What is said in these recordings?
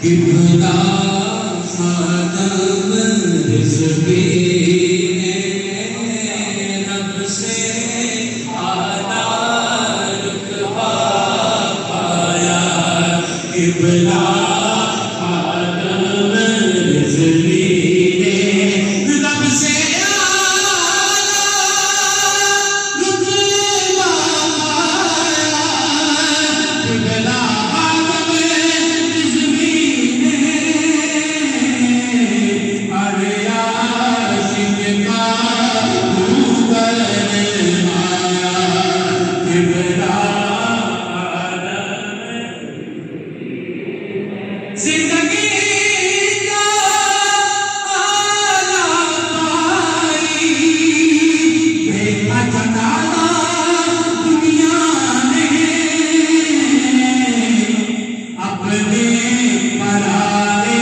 किबला खातम रिज़्क़ी रब से आला रुतबा पाया। किबला खातम रिज़्क़ी रब से आला रुतबा पाया। किबला जिंदगी का आला पाई देखा ठिकाना दुनिया ने अपने पराए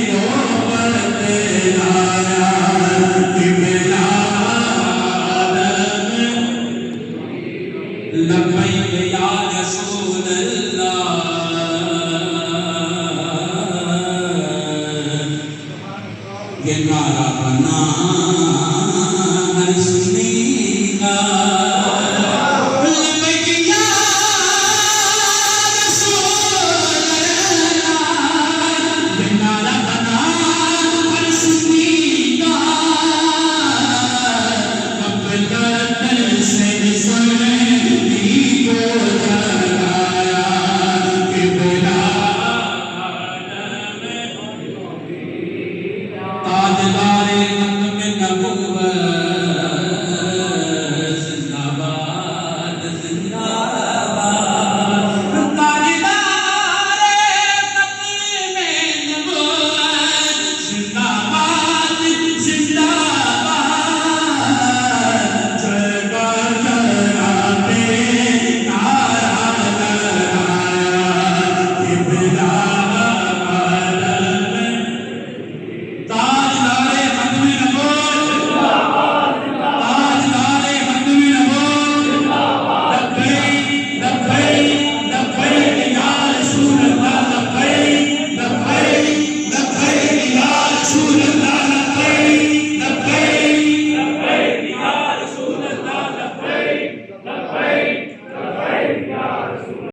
को बतलाया। किबला लब्बैक या रसूल अल्लाह ये नारा बना हर सुनेगा। लब्बैक या रसूल अल्लाह ये नारा बना हर सुनेगा। कब तक से सुनती को